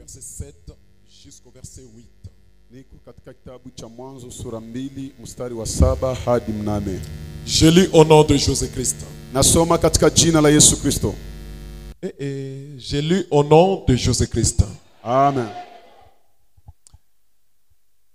verset 7 jusqu'au verset 8. Niko katika kitabu cha Mwanzo sura 2 mstari wa 7 hadi 8. Je lis au nom de Jésus-Christ. Nasoma katika jina la Yesu Kristo. Je lis au nom de Jésus-Christ. Amen.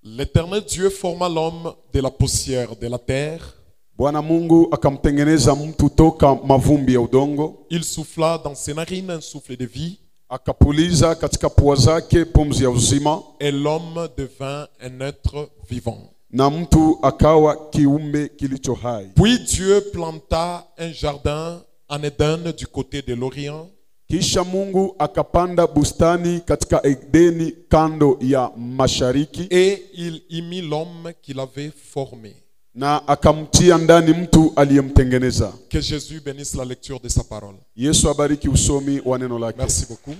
L'Éternel Dieu forma l'homme de la poussière de la terre. Bwana Mungu akamtengeneza mtu toka mavumbi ya udongo. Il souffla dans ses narines un souffle de vie. Akapuliza katika pua zake pumzi ya uzima. Et l'homme devint un être vivant. Na mtu akawa kiumbe kilicho hai. Puis Dieu planta un jardin en Éden du côté de l'Orient. Kisha Mungu akapanda bustani katika Edeni kando ya mashariki. Et il y mit l'homme qu'il avait formé. Na akamtia ndani mtu aliyemtengeneza. Que Jésus bénisse la lecture de sa parole. Yesu abariki usomi wa neno lake. Merci beaucoup.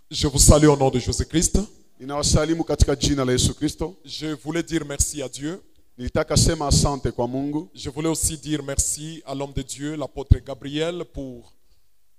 Je vous salue au nom de Jésus-Christ. Ninawasalimu katika jina la Yesu Kristo. Je voulais dire merci à Dieu. Nilitaka sema asante kwa Mungu. Je voulais aussi dire merci à l'homme de Dieu, l'apôtre Gabriel, pour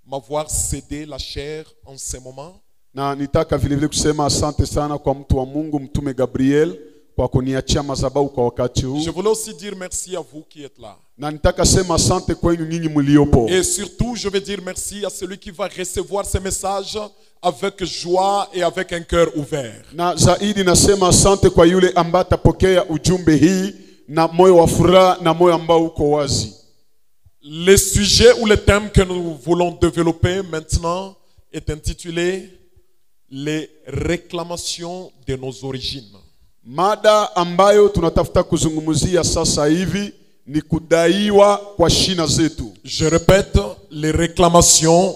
m'avoir cédé la chair en ce moment. Na nitaka vile vile kusema asante sana kwa mtu wa Mungu mtume Gabriel kwa kuniachia madhabahu kwa wakati huu. Je voulais aussi dire merci à vous qui êtes là. Na nitaka sema asante kwenu nyinyi mliopo. Et surtout, je veux dire merci à celui qui va recevoir ces messages avec joie et avec un cœur ouvert. Na zaidi nasema asante kwa yule ambaye atapokea ujumbe hii na moyo wa furaha na moyo ambao uko wazi. Le sujet ou le thème que nous voulons développer maintenant est intitulé les réclamations de nos origines. Mada ambayo tunatafuta kuzungumzia sasa hivi ni kudaiwa kwa shina zetu. Je répète, les réclamations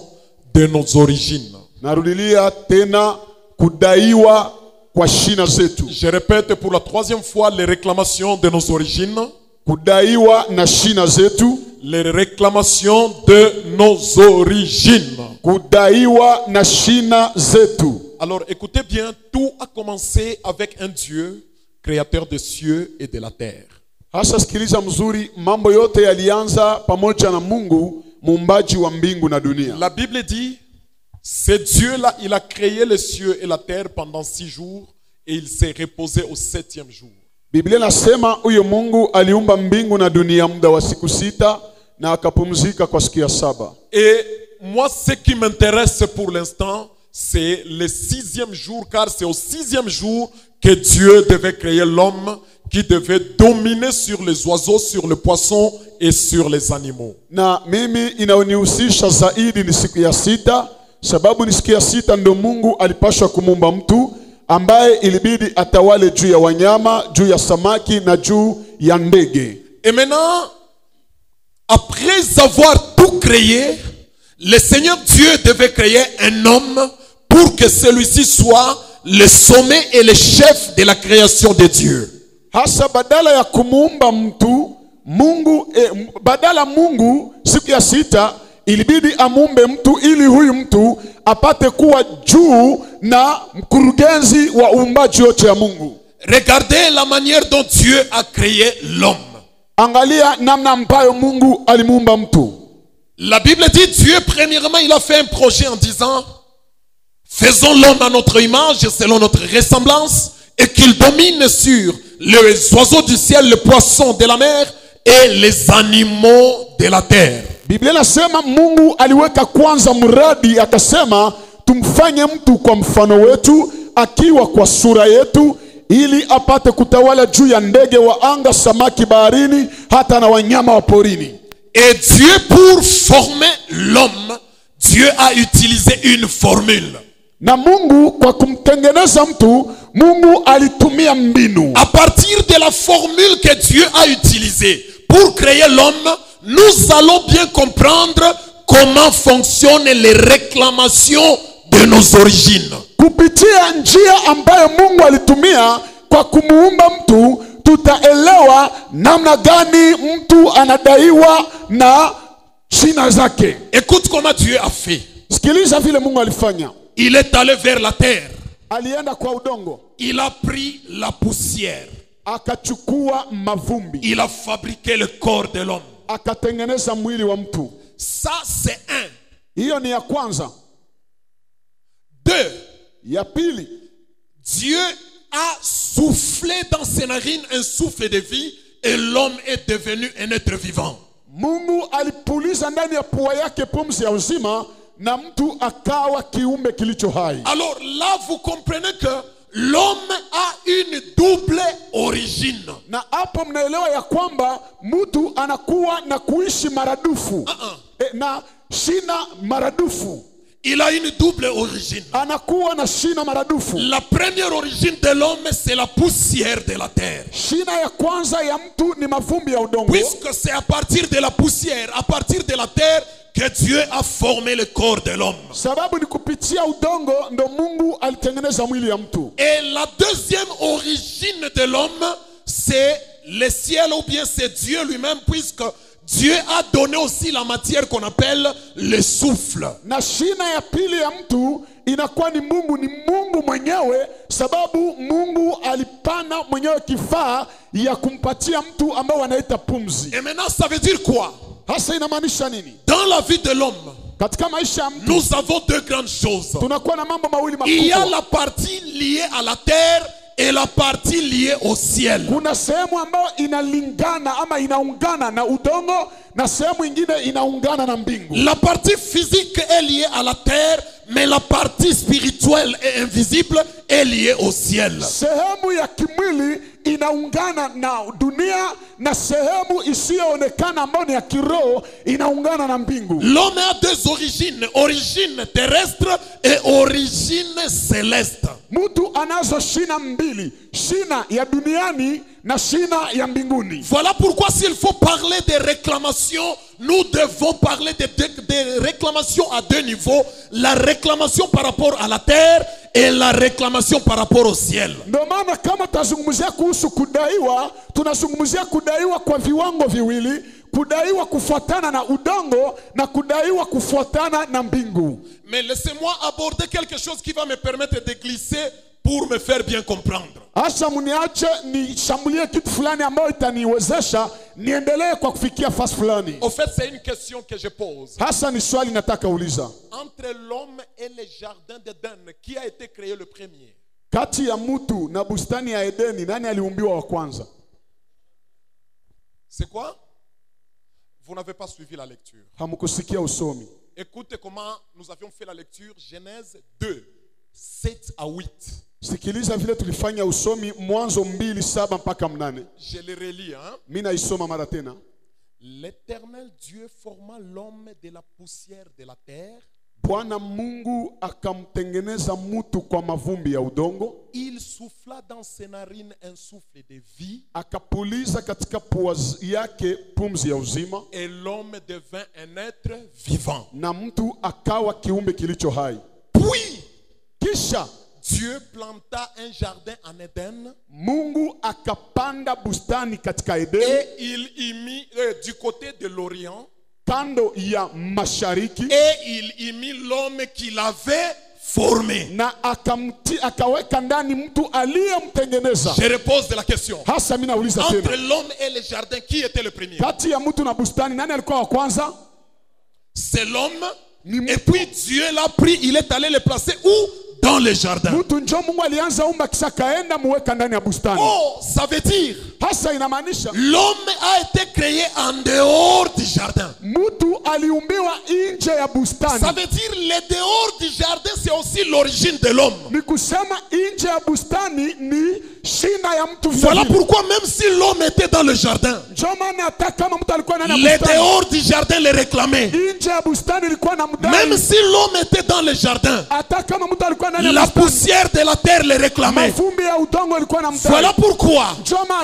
de nos origines. Narudilia tena kudaiwa kwa shina zetu. Je répète pour la troisième fois, les réclamations de nos origines. Kudaiwa na shina zetu. Les réclamations de nos origines. Kudaiwa na shina zetu. Alors écoutez bien, tout a commencé avec un Dieu, créateur des cieux et de la terre. Hasa sikiliza mzuri, mambo yote yalianza pamoja na Mungu, muumbaji wa mbingu na dunia. La Bible dit, c'est Dieu-là, il a créé les cieux et la terre pendant 6 jours et il s'est reposé au 7e jour. Biblia nasema huyo Mungu aliumba mbingu na dunia muda wa siku 6 na akapumzika kwa siku ya 7. Et moi, ce qui m'intéresse pour l'instant, c'est le 6e jour, car c'est au 6e jour que Dieu devait créer l'homme qui devait dominer sur les oiseaux, sur les poissons et sur les animaux. Na mimi inaonihusisha zaidi ni siku ya 6, sababu ni siku ya 6 ndo Mungu alipaswa kumuumba mtu ambaye ilibidi atawale juu ya wanyama, juu ya samaki na juu ya ndege. Et maintenant, après avoir tout créé, le Seigneur Dieu devait créer un homme pour que celui-ci soit le sommet et le chef de la création de Dieu. Hasa badala ya kumuumba mtu, badala Mungu siku ya 6 ilibidi amuumbe mtu ili huyu mtu apate kuwa juu na mkurugenzi wa uumbaji wote ya Mungu. Regardez la manière dont Dieu a créé l'homme. Angalia namna ambayo Mungu alimuumba mtu. La Bible dit, Dieu premièrement il a fait un projet en disant, faisons l'homme à notre image selon notre ressemblance et qu'il domine sur les oiseaux du ciel, les poissons de la mer et les animaux de la terre. Biblia nasema Mungu aliweka kwanza mradi akasema tumfanye mtu kwa mfano wetu akiwa kwa sura yetu ili apate kutawala juu ya ndege wa anga, samaki baharini hata na wanyama wa porini. Et Dieu pour former l'homme, Dieu a utilisé une formule. Na Mungu kwa kumtengeneza mtu, Mungu alitumia mbinu. À partir de la formule que Dieu a utilisée pour créer l'homme, nous allons bien comprendre comment fonctionnent les réclamations de nos origines. Kupitia njia ambayo Mungu alitumia kwa kumuumba mtu, tutaelewa namna gani mtu anadaiwa na shina zake. Écoute comment Dieu a fait. Sikiliza vile Mungu alifanya. Il est allé vers la terre. Alienda kwa udongo. Il a pris la poussière. Akachukua mavumbi. Il a fabriqué le corps de l'homme. Akatengeneza mwili wa mtu. Ça c'est un. Hiyo ni ya kwanza. 2. Ya pili, Dieu a soufflé dans ses narines un souffle de vie et l'homme est devenu un être vivant. Mungu alipuliza ndani ya pua yake pumzi ya uzima na mtu akawa kiumbe kilicho hai. Alors là, vous comprenez que l'homme a une double origine. Na hapo mnaelewa ya kwamba mtu anakuwa na kuishi maradufu. Na shina maradufu. Il a une double origine. Anakuwa na shina maradufu. La première origine de l'homme, c'est la poussière de la terre. Shina ya kwanza ya mtu ni mavumbi ya udongo. Puisque c'est à partir de la poussière, à partir de la terre, que Dieu a formé le corps de l'homme. Sababu ni kupitia udongo ndo Mungu alitengeneza mwili ya mtu. Et la deuxième origine de l'homme, c'est le ciel ou bien c'est Dieu lui-même, puisque Dieu a donné aussi la matière qu'on appelle le souffle. Na shina ya pili ya mtu inakuwa ni Mungu mwenyewe, sababu Mungu alipana mwenyewe kifaa ya kumpatia mtu ambao wanaita pumzi. Et maintenant ça veut dire quoi? Hasa inamaanisha nini? Dans la vie de l'homme, katika maisha ya mtu, nous avons deux grandes choses. tunakuwa na mambo mawili makubwa. Il y a la partie liée à la terre et la partie liée au ciel. Kuna sehemu ambayo inalingana ama inaungana na udongo na sehemu nyingine inaungana na mbingu. La partie physique est liée à la terre, mais la partie spirituelle et invisible est liée au ciel. Sehemu ya kimwili inaungana na dunia na sehemu isiyoonekana ambayo ni ya kiroho inaungana na mbingu. L'homme a deux origines, origine terrestre et origine céleste. Mtu anazo shina mbili, shina ya duniani na shina ya mbinguni. Voilà pourquoi s'il faut parler des réclamations, nous devons parler des réclamations à deux niveaux. La réclamation par rapport à la terre et la réclamation par rapport au ciel. Ndio maana kama tazungumzia kuhusu kudaiwa, tunazungumzia kudaiwa kwa viwango viwili, kudaiwa kufuatana na udongo na kudaiwa kufuatana na mbingu. Mais laissez-moi aborder quelque chose qui va me permettre de glisser pour me faire bien comprendre. Asa muniache nishambulie kitu fulani ambayo itaniwezesha niendelee kwa kufikia fasi fulani. Au fait, c'est une question que je pose. Hasa ni swali nataka uliza. Entre l'homme et le jardin d'Éden, qui a été créé le premier? Kati ya mtu na bustani ya Edeni, nani aliumbiwa wa kwanza? C'est quoi? Vous n'avez pas suivi la lecture. Hamkusikia usomi. Écoutez comment nous avions fait la lecture, Genèse 2, 7 à 8. Sikiliza vile tulifanya usomi Mwanzo 2:7 mpaka 8. Je le relis, hein? Mimi naisoma mara tena. L'Éternel Dieu forma l'homme de la poussière de la terre. Bwana Mungu akamtengeneza mtu kwa mavumbi ya udongo. Il souffla dans ses narines un souffle de vie. Akapuliza katika pua yake pumzi ya uzima. Et l'homme devint un être vivant. Na mtu akawa kiumbe kilicho hai. Puis, kisha Dieu planta un jardin en Éden. Mungu akapanda bustani katika Edeni. Et il y mit du côté de l'Orient. Kando ya mashariki. Et il y mit l'homme qu'il avait formé. Na akaweka ndani mtu aliyemtengeneza. Je repose la question. Hasa mimi nauliza tena. Entre l'homme et le jardin, qui était le premier? Kati ya mtu na bustani, nani alikuwa wa kwanza? C'est l'homme. Et puis Dieu l'a pris, il est allé le placer où? Dans le jardin. Mtu njo Mungu alianza umba kisha kaenda muweka ndani ya bustani. Oh, ça veut dire hasa inamaanisha l'homme a été créé en dehors du jardin. Mtu aliumbiwa nje ya bustani. Ça veut dire le dehors du jardin, c'est aussi l'origine de l'homme. Ni kusema nje ya bustani ni shina ya mtu. Voilà pourquoi même si l'homme était dans le jardin, le dehors du jardin le réclamait. Même si l'homme était dans le jardin, la poussière de la terre le réclamait. Voilà pourquoi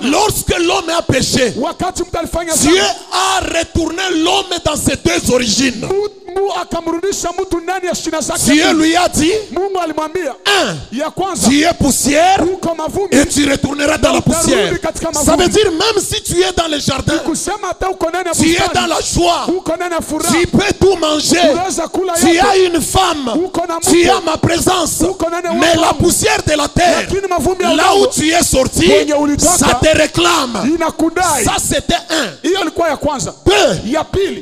lorsque l'homme a péché, Dieu a retourné l'homme dans ses deux origines. Dieu lui a dit, tu es poussière et tu retourneras dans la poussière. Ça veut dire même si tu es dans le jardin, tu es dans la joie, tu peux tout manger, tu as une femme, tu as ma présence, mais la poussière de la terre, là où tu es sorti, ça te réclame. Ça c'était un. Deux,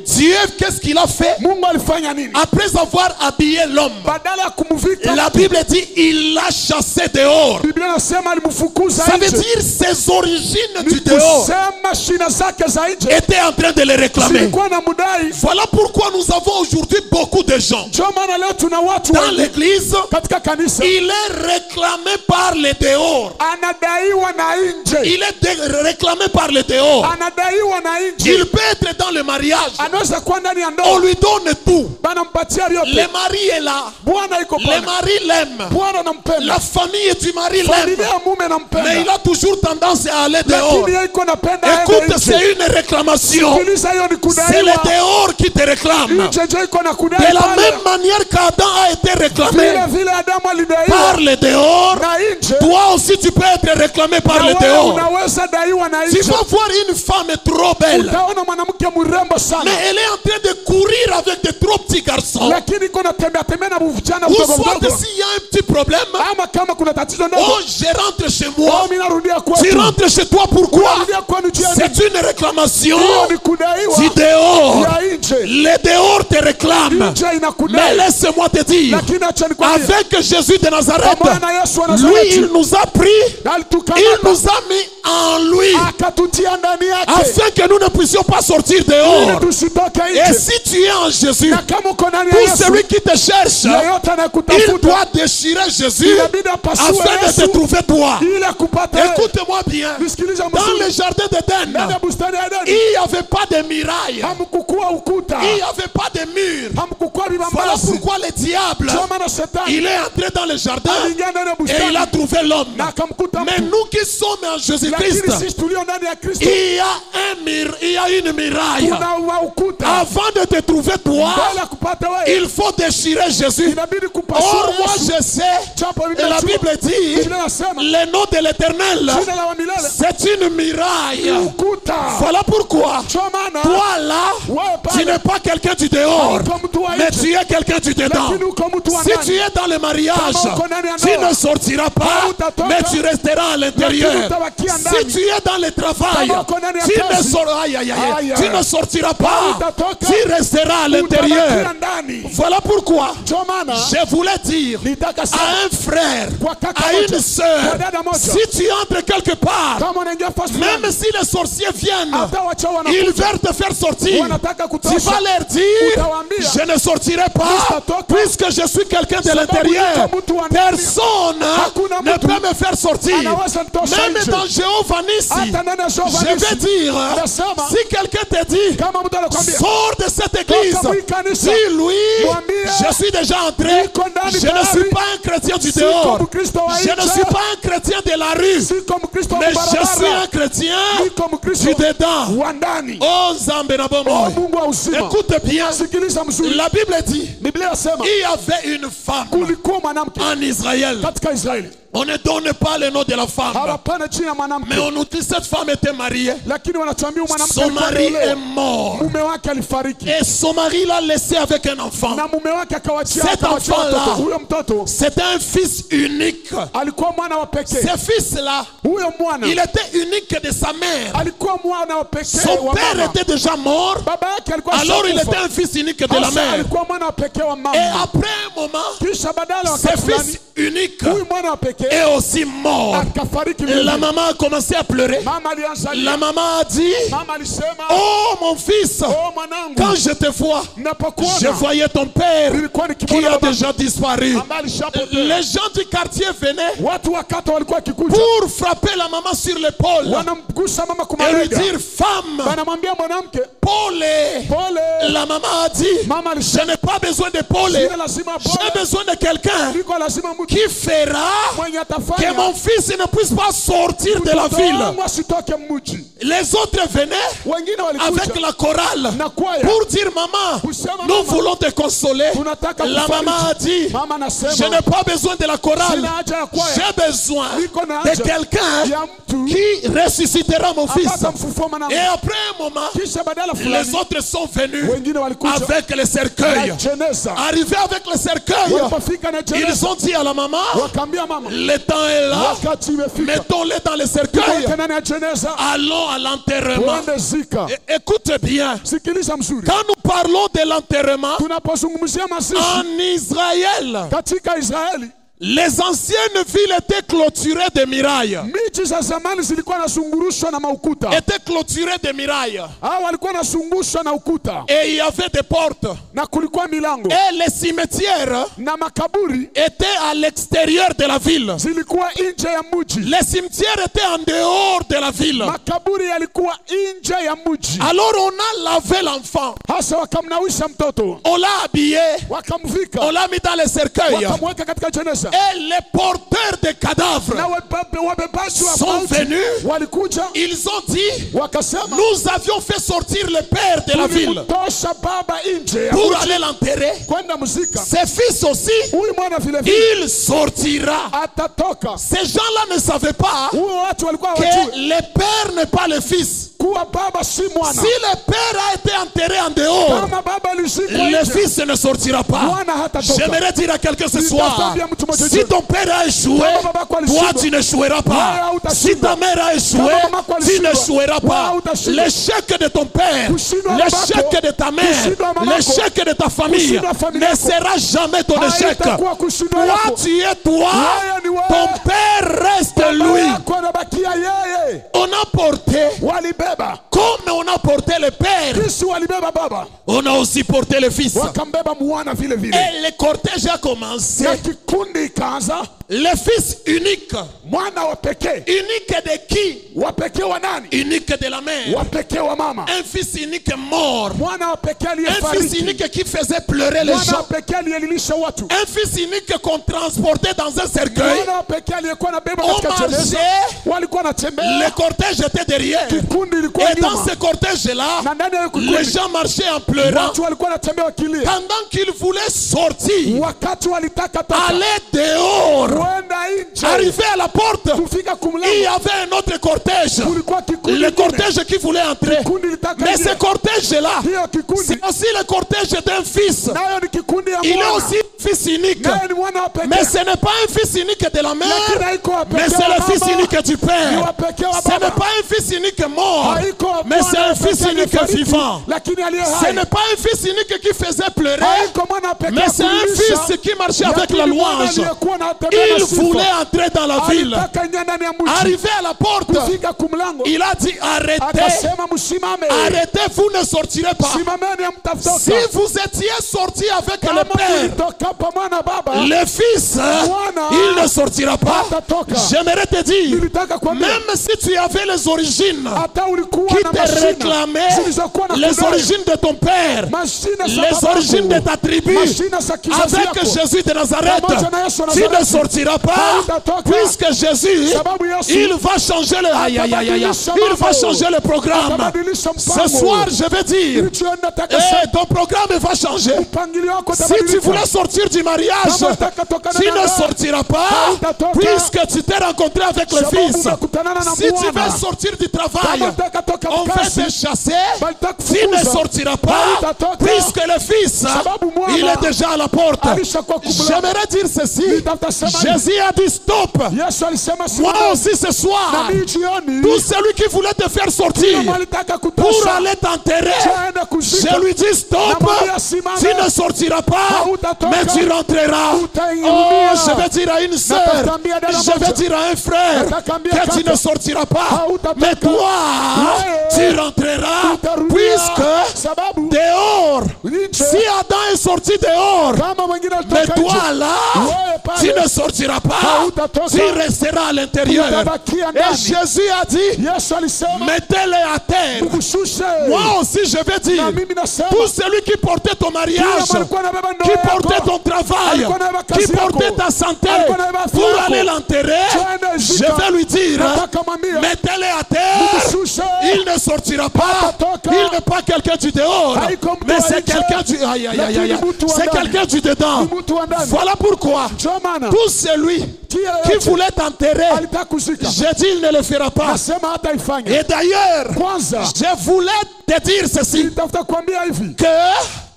Dieu qu'est-ce qu'il a fait? alifanya nini? Après avoir habillé l'homme, Badala ya kumvika, la Bible dit il l'a chassé dehors. Biblia inasema alimfukuza Ça veut nje. dire ses origines Ni du dehors kusema shina zake za nje étaient en train de les réclamer. zilikuwa na mudai. Voilà pourquoi nous avons aujourd'hui beaucoup de gens Ndio maana leo tuna watu dans wengi l'église. katika kanisa Il est réclamé par les dehors. anadaiwa na nje, Il est réclamé par les dehors. anadaiwa na nje. Il peut être dans le mariage. Anaweza kuwa ndani ya On ndoa, lui donne tout. banampatia Le vyote. mari est là. Bwana iko Le pale, mari l'aime. Bwana anampenda, La famille du mari l'aime. familia ya mume Mais anampenda, il a toujours tendance à aller dehors. lakini yeye iko napenda Écoute, aende nje. c'est une réclamation. Sikiliza, hiyo ni C'est le kudaiwa. dehors qui te réclame. Nje ndio iko na De kudai la pale. même manière qu'Adam a été réclamé Vile vile Adamu par alidaiwa le dehors, na nje, toi aussi tu peux être réclamé par na le wewe dehors. unaweza daiwa na Tu nje. vas voir une femme trop belle, Utaona mwanamke mrembo mais sana, elle est en train de courir avec de trop petits garçons. lakini iko natembea tembea na mvulana Ou mdogo soit mdogo. s'il y a un petit problème, Ama kama kuna tatizo ndogo, oh je rentre chez moi. mimi narudia Tu kwetu. rentres chez toi, pourquoi? Narudia kwenu jioni. C'est une réclamation Hiyo ni kudaiwa du dehors. ya nje. Les dehors te réclament. Nje Mais inakudai, laisse-moi te dire, lakini acha nikwambie, avec Jésus de Nazareth, kwa maana Yesu wa lui, Nazareti il nous a pris, il alitukamata nous a mis en lui, akatutia ndani yake afin que nous ne puissions pas sortir ili dehors. tusitoke Et nje. si tu es en Jésus, Na kama uko ndani ya pour Yesu, celui qui te cherche, yeyote il anayekutafuta doit déchirer Jésus inabidi apasue afin de te Yesu trouver toi. ili akupate wewe. Écoute-moi bien. Nisikilize Dans le mzuri, jardin ndani ya d'Éden, bustani ya Edeni il n'y avait pas de miraille. hamkukua ukuta, Il n'y avait pas de mur. hamkukua Voilà vibambazi. pourquoi le diable, Ndio maana shetani il est entré dans le jardin aliingia ndani ya et il bustani a trouvé l'homme. na akamkuta Mais mtu. nous qui sommes en Jésus-Christ, Lakini sisi tulio ndani ya Kristo il y a une miraille. kuna wa ukuta. Avant de te trouver toi, Mbele ya kupata wewe il faut déchirer Jésus. inabidi Or, kupasua moi Yesu. je sais, Chapo et la Bible dit, Biblia inasema le nom de l'Éternel, jina la wa milele c'est une miraille. ukuta. Voilà pourquoi, Ndio maana toi là, wewe tu pale n'es pas quelqu'un du dehors, uko mtu wa mais nje, tu es quelqu'un du dedans. lakini uko mtu wa Si ndani. tu es dans le mariage, Kama uko ndani ya tu ndoa, ne sortiras pas, hautatoka, mais tu resteras à l'intérieur. lakini utabakia Si ndani. tu es dans le travail, Kama uko ndani ya tu ne, kazi, aïe, aïe, aïe, aïe, tu aïe. ne sortiras pas, Hautatoka, tu resteras à l'intérieur. utabakia ndani. Voilà pourquoi Ndio maana je voulais dire nitaka à sema un frère, kwa kaka à moja, une sœur, kwa dada moja, si tu entres quelque part, kama unaingia fast même si les sorciers viennent, hata wachawi ils wanakuja veulent te faire sortir. wanataka Tu kutosha, vas leur dire, utawaambia je ne sortirai pas, Sitatoka, puisque je suis quelqu'un de sababu l'intérieur. niko mtu wa ndani. Personne Hakuna ne mtu peut me faire sortir. anaweza nitosha Même nje. dans Jéhovah Nissi, Hata ndani ya Jehova je vais Nissi, dire, nasema, si quelqu'un te dit, kama mtu anakuambia sors de cette église, toka hii kanisa, dis-lui, mwambie, je suis déjà entré, niko ndani je ne tayari, suis pas un chrétien du siko dehors, Mkristo wa je ne nje, suis pas un chrétien de la rue, siko Mkristo wa mais je suis barabara, un chrétien niko Mkristo du dedans. wa ndani. Oh Nzambe na Oh, bomoy. Mungu wa uzima, Écoute bien, sikiliza mzuri. la Bible dit, Biblia inasema il y avait une femme kulikuwa mwanamke en Israël. katika Israeli, On ne donne pas le nom de la femme, hawapana jina ya mwanamke, mais on nous dit cette femme était mariée. lakini wanatuambia mwanamke Son alikuwa mari est ameolewa. mort. Mume wake alifariki Et son mari l'a laissé avec un enfant. na mume wake akawachia Cet akawachia enfant-là, watoto. Huyo mtoto C'était un fils unique. alikuwa mwana wa pekee. Ce fils-là, Huyo mwana il était unique de sa mère. alikuwa mwana wa pekee Son wa père mama. était déjà mort. Baba yake alikuwa Alors il ashakufa. était un fils unique de la Sasa mère. alikuwa mwana wa pekee wa Et mama. après un moment, Kisha badala ce wakati fils fulani unique huyu mwana wa pekee est aussi mort. akafariki Et vile. la maman a commencé à pleurer. Mama alianza La lia. maman a dit, Mama alisema, oh mon fils, oh mwanangu, quand je te vois, je napokuona voyais ton père nilikuwa qui nikimwona a baba déjà disparu. ambaye alishapotea. Les gens du quartier venaient Watu wakata walikuwa wakikuja pour frapper la maman sur l'épaule wanamgusa mama et lui kumabega, dire, femme, wanamwambia mwanamke Paul. pole. La maman a dit, Mama je alisema n'ai pas besoin de Paul, sina lazima j'ai pole, besoin de quelqu'un niko lazima mtu qui fera mwenye que atafanya mon fils ne puisse pas sortir de la mtoto ville. wangu asitoke mji. Les autres venaient Wengine avec walikuja la chorale na kwaya pour dire, maman, kusema nous mama, voulons te consoler. tunataka La kufariji. maman a dit, Mama je anasema n'ai pas besoin de la chorale, sina haja ya kwaya, j'ai besoin niko na de haja quelqu'un ya mtu qui ressuscitera mon fils. apata mfufua mwanangu. Et après un moment, Kisha badala les fulani autres sont venus wengine walikuja avec les na cercueils. jeneza. Arrivés avec les cercueils, Walipofika na ils jeneza ont dit à la maman, wakaambia mama, Le temps est là. wakati imefika. Mettons-les dans le cercueil. Tuweke ndani ya jeneza. Allons à l'enterrement. Tuende zika. Écoute bien. Sikiliza mzuri. Quand nous parlons de l'enterrement Tunapozungumzia mazishi en Israël, katika Israeli, les anciennes villes étaient clôturées de murailles. miji za zamani zilikuwa nasungurushwa na maukuta. Étaient clôturées de murailles. Hao walikuwa nasungushwa na ukuta. Et il y avait des portes. Na kulikuwa milango. Et les cimetières Na makaburi étaient à l'extérieur de la ville. zilikuwa nje ya mji. Les cimetières étaient en dehors de la ville. Makaburi yalikuwa nje ya mji. Alors on a lavé l'enfant. Hasa wakamnawisha mtoto. On l'a habillé. Wakamvika. On l'a mis dans le cercueil. Wakamweka katika jeneza. Et les porteurs de cadavres Na wabebaji wa sont mauti venus. walikuja Ils ont dit, wakasema, nous avions fait sortir le père de la ville tulimtosha baba nje ya pour mji aller l'enterrer. kwenda mzika. Ses fils aussi, Huyu mwana vile vile il sortira. atatoka. Ces gens-là ne savaient pas Huyo watu walikuwa que hawajui le père n'est pas le fils. kuwa baba si mwana. Si le père a été enterré en dehors, Kama baba alizikwa le nje, fils ne sortira pas. mwana hatatoka. J'aimerais dire à quelqu'un ce soir, Si si ton père a échoué, toi tu n'échoueras pas. Si ta mère a échoué, tu n'échoueras pas. L'échec de ton père, l'échec de ta mère, l'échec de ta famille ne sera jamais ton échec. haitakuwa kushindwa Toi yako. tu es toi, ton père reste Baba lui. yako anabakia yeye. On a porté, Walibeba comme on a porté le père, Kristo, walibeba baba, on a aussi porté le fils. wakambeba mwana vile vile. Et le cortège a commencé. Na kikundi ikaanza. Le fils unique. Mwana wa pekee. Unique de qui? Wa pekee wa nani? Unique de la mère. Wa pekee wa mama. Un fils unique mort. Mwana wa pekee Un fils aliyefariki. unique qui faisait pleurer les Mwana wa gens. pekee aliyelilisha watu. Un fils unique qu'on transportait dans un cercueil. Mwana wa pekee aliyekuwa anabeba On katika jeneza. marchait. Walikuwa wanatembea. Le cortège était derrière. Kikundi ilikuwa Et dans nyuma. ce cortège-là, Na ndani ya les kikundi gens marchaient en pleurant. watu walikuwa wanatembea wakilia. Pendant qu'ils voulaient sortir, Wakati walitaka toka aller dehors, kwenda nje, arriver à la porte, kufika il y kumlango, avait un autre cortège. kulikuwa kikundi Le kingine. cortège qui voulait entrer. Kikundi litaka Mais ingia. ce cortège-là, Hiyo kikundi c'est aussi le cortège d'un fils. nayo ni kikundi ya Il est mwana. aussi fils unique. Naye ni mwana wa pekee. Mais ce n'est pas un fils unique de la Lakini mère, haiko wa mais pekee c'est wa le fils mama. unique du Ni père. wa pekee wa Ce n'est baba. pas un fils unique mort, Haiko wa mais c'est mwana un wa fils pekee unique aliyefariki, vivant. lakini aliye Ce hai. n'est pas un fils unique qui faisait pleurer, Haiko mwana wa pekee mais c'est un kulisha, fils qui marchait avec lakini la mwana louange. aliyekuwa anatembea na Il sifa. voulait entrer dans la ville. Alitaka ingia ndani ya mji. Arrivé à la porte, Kufika kumlango, il a dit arrêtez, akasema msimame. arrêtez, vous ne sortirez pas. Simameni hamtatoka. Si vous étiez sorti avec Kama le père, mulitoka pamoja baba, le fils, Mwana il ne sortira pas. hatatoka. J'aimerais te dire, Nilitaka kuambia même si tu avais les origines hata ulikuwa qui na te mashina réclamaient, zilizokuwa na les kudai. origines de ton père, Mashina za les babangu. origines de ta tribu, Mashina za kizazi avec yako. Jésus de Nazareth, Pamoja na Yesu wa tu ne Nazareti. sortiras pas, Hautatoka. puisque Jésus, Sababu Yesu il va changer le, aïe, aïe, aïe, aïe, atabadilisha il va mambo. changer le programme. Atabadilisha Ce mpango. soir, je vais dire, Hicho nataka eh, ton programme va changer. mpangilio wako Si tu utabadilika. voulais sortir du mariage, Kama unataka tokana tu na ne ndoa, sortiras pas, hautatoka. puisque tu t'es rencontré avec le Sababu fils. umekutana na Si tu Bwana. veux sortir du Kama travail, unataka toka on va kazi, te chasser, balitaka tu ne kufukuza. sortiras pas, Hautatoka. puisque le fils, Sababu mwana il est déjà à la porte. alishakuwa kumlango. J'aimerais dire ceci, Nitatasema hivi. Jésus a dit stop. Yesu alisema Moi simama. aussi ce soir, Na mimi jioni, tout celui qui voulait te faire sortir kama alitaka pour kutosha, aller t'enterrer, chaenda kuzika. je lui dis stop, Namwambia simama. tu ne sortiras pas, Hautatoka. mais tu rentreras. Utaingia. Oh, je vais dire à une sœur, Natatambia dada je vais moja. dire à un frère Natakambia que tu kaka. ne sortiras pas, Hautatoka. mais toi, Wewe tu rentreras, utarudia. puisque Sababu dehors, nje, si Adam est sorti dehors, kama mwingine mais alitoka toi nje, là, wewe tu pale ne sortiras pas, hautatoka. tu resteras à l'intérieur. Utabakia Et ndani. Jésus a dit, Yesu alisema mettez-les à terre. mshushe. Moi aussi je vais dire, Na mimi nasema tout celui qui portait ton mariage, kila alikuwa anabeba ndoa qui yako, portait ton travail, alikuwa anabeba kazi qui portait yako, ta santé, alikuwa anabeba afya pour yako, aller l'enterrer, twende je zika. vais lui dire, Nataka mwambie, mettez-les à terre. mshushe. Il ne sortira pas. Hatatoka. Il n'est pas quelqu'un du dehors, Haiko mtu mais wa c'est nje, quelqu'un du aïe, aïe, aïe, aïe. lakini mtu wa C'est ndani. quelqu'un du dedans. Ni mtu wa ndani. Voilà pourquoi Ndio maana tout celui kila qui yote voulait t'enterrer, alitaka kuzika. j'ai dit il ne le fera pas. Nasema hata ifanye. Et d'ailleurs, Kwanza je voulais te dire ceci, nitafuta kuambia hivi que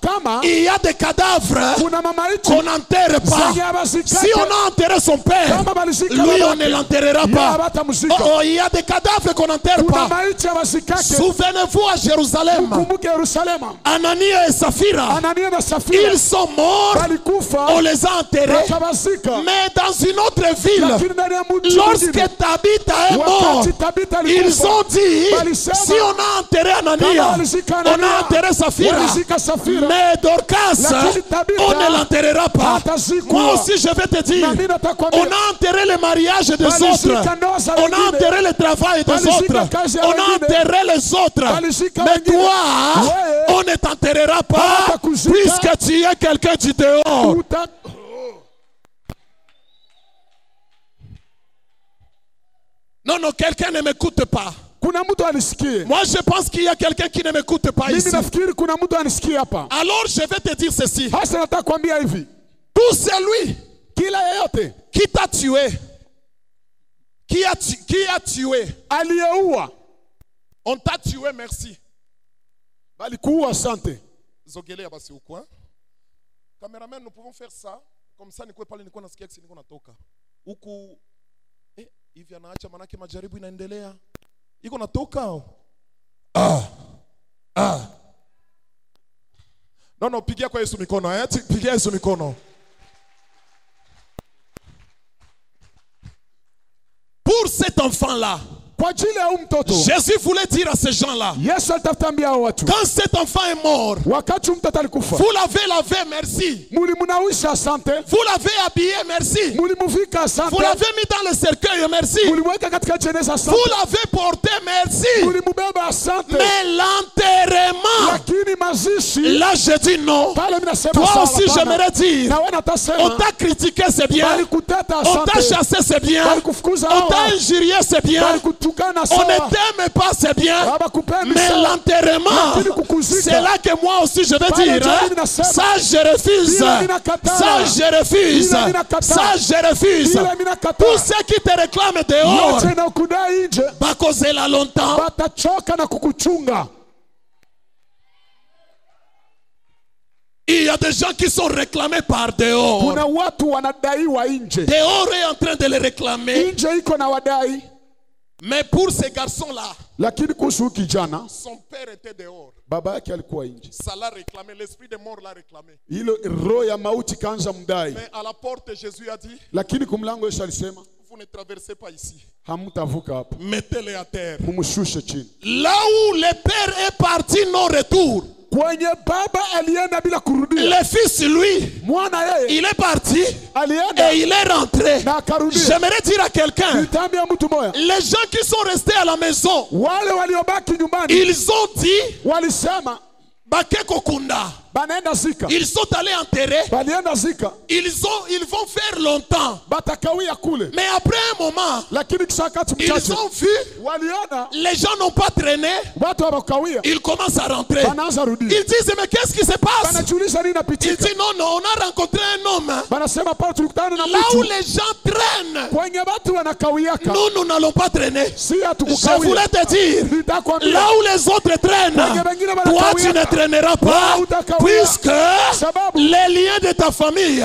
kama il y a des cadavres kuna mamaiti qu'on n'enterre pas. zenye abazikake, Si on a enterré son père, kama balizika lui on babake, ne l'enterrera yeye pas. abatamuzika. Oh, il y a des cadavres qu'on n'enterre Kuna pas. maiti abazikake. Souvenez-vous à Jérusalem, Kumbuke Yerusalema, Anania et Saphira, Anania na Safira ils sont morts, balikufa, on les a enterrés. wakabazika. Mais dans une autre ville, Lakini ndani ya mji lorsque mwingine, Tabitha est mort, wakati Tabitha ils alikufa, ont dit, Balisema, si on a enterré kama Anania, walizika on Anania, a enterré Saphira, walizika Safira, mais Dorcas, Lakini Tabitha, on ne l'enterrera pas. hatazikwa. Moi aussi je vais te dire, Na mimi natakwambia, on a enterré le mariage des Balizika autres, ndoa za on a wengine, enterré le travail des Balizika autres, kazi ya on a wengine, enterré les autres, Balizika mais wengine, toi, wewe, on ne t'enterrera pas, hawatakuzika, puisque tu es quelqu'un du dehors. uta- Non, non, quelqu'un ne m'écoute pas. kuna mtu anisikie. Moi, je pense qu'il y a quelqu'un qui ne m'écoute pas Mimi ici. nafikiri kuna mtu anisikie hapa. Alors, je vais te dire ceci. Hasa nataka kuambia hivi, Tout celui kila yeyote qui t'a tué, qui a tué, aliyeua, on t'a tué, merci. balikuua, asante. Zogele basi ou quoi? Caméraman, nous pouvons faire ça. Comme ça, nikuwe pale niko nasikia kisi niko natoka. Huku hivi anaacha manake majaribu inaendelea. Iko natoka. Non, pigia kwa Yesu mikono, pigia Yesu mikono. Pour cet enfant-là, Kwa ajili ya huyu mtoto, Jésus voulait dire à ces gens-là, Yesu alitafuta ambia hao watu, quand cet enfant est mort, wakati huyu mtoto alikufa, vous l'avez lavé, merci. mulimunawisha, asante. Vous l'avez habillé, merci. Mulimuvika, Vous asante. l'avez mis dans le cercueil, merci. Mulimweka katika jeneza, asante. Vous l'avez porté, merci. Mulimubeba, asante. Mais l'enterrement, Lakini mazishi, là je dis non. pale mimi nasema Toi sawa, aussi hapana. j'aimerais dire, Na wewe on natasema, t'a critiqué, c'est bien. balikuteta, On t'a asante. chassé, c'est bien. Balikufukuza, On t'a hawa. injurié, c'est bien. Balikutukana, On sawa. ne t'aime pas, c'est bien. Habakupendi, Mais sawa. l'enterrement, Lakini kukuzika, c'est là que moi aussi je vais Pale dire, ndio hein, mimi nasema. ça je refuse. Ile mimi nakataa. Ça je refuse. Ile mimi nakataa. Ça je refuse. Ile mimi nakataa. Tous ceux qui te réclament dehors, yote na kudai nje, bakozela longtemps. batachoka na kukuchunga. Il y a des gens qui sont réclamés par dehors. Kuna watu wanadaiwa nje, Dehors est en train de les réclamer. nje iko na wadai. Mais pour ces garçons-là, Lakini kuhusu kijana, son père était dehors. baba yake alikuwa nje, Ça l'a réclamé. L'esprit de mort l'a réclamé. hilo roho ya mauti kanza mdai. Mais à la porte, Jésus a dit, Lakini kumlango Yesu alisema, vous ne traversez pas ici. hamtavuka hapa, Mettez-les à terre. mumshushe chini. Là où le père est parti, non retour. Kwenye baba alienda bila kurudia, Le fils, lui, mwana yeye il est parti alienda et il est rentré. na akarudia. J'aimerais dire à quelqu'un, Nitaambia mtu moja, les gens qui sont restés à la maison, wale waliobaki nyumbani ils ont dit, walisema Bakeko Kunda. banaenda zika, Ils sont allés enterrer. balienda zika, Ils vont faire longtemps. batakawia kule. Mais après un moment, Lakini kisha wakati ils mchache ont vu, waliona les gens n'ont pas traîné. watu hawakawia, Ils commencent à rentrer. banaanza rudia, Ils disent, mais qu'est-ce qui se passe? banajiuliza nini Ils napitika. disent, non, non, on a rencontré un homme. Banasema pale tulikutana na Là où mtu les gens traînent, kwenye watu wanakawiaka, nous n'allons pas traîner. si Je hatukukawia. voulais te dire, Nitakwambia là où les autres traînent, toi tu ne traîneras pas, puisque les liens de ta famille